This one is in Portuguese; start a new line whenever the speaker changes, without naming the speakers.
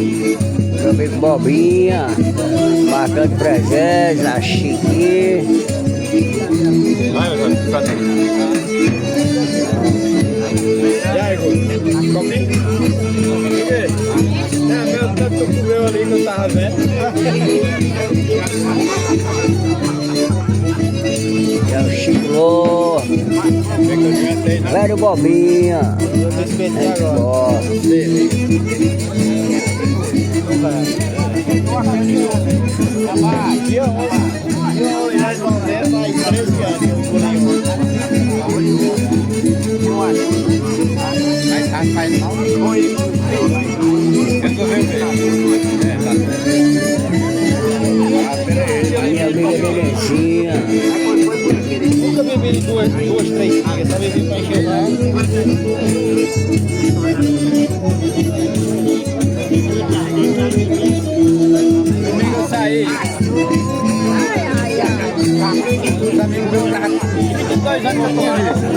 Meu amigo Bobinha, marcando presença, a Chiquinha.
E aí, Guto? Comigo? É, meu tanto comeu ali que eu tava vendo.
É o Chiclô. Velho Bobinha.
Vou despedir agora.
Ó.
E eu já escondendo aí 13 anos. Mas não foi.
Minha amiga Nenezinha.
Nunca bebi duas, três ficas, só bebi pra encher o domingo eu saí. Os amigos meus estavam com 22 anos que eu tinha visto.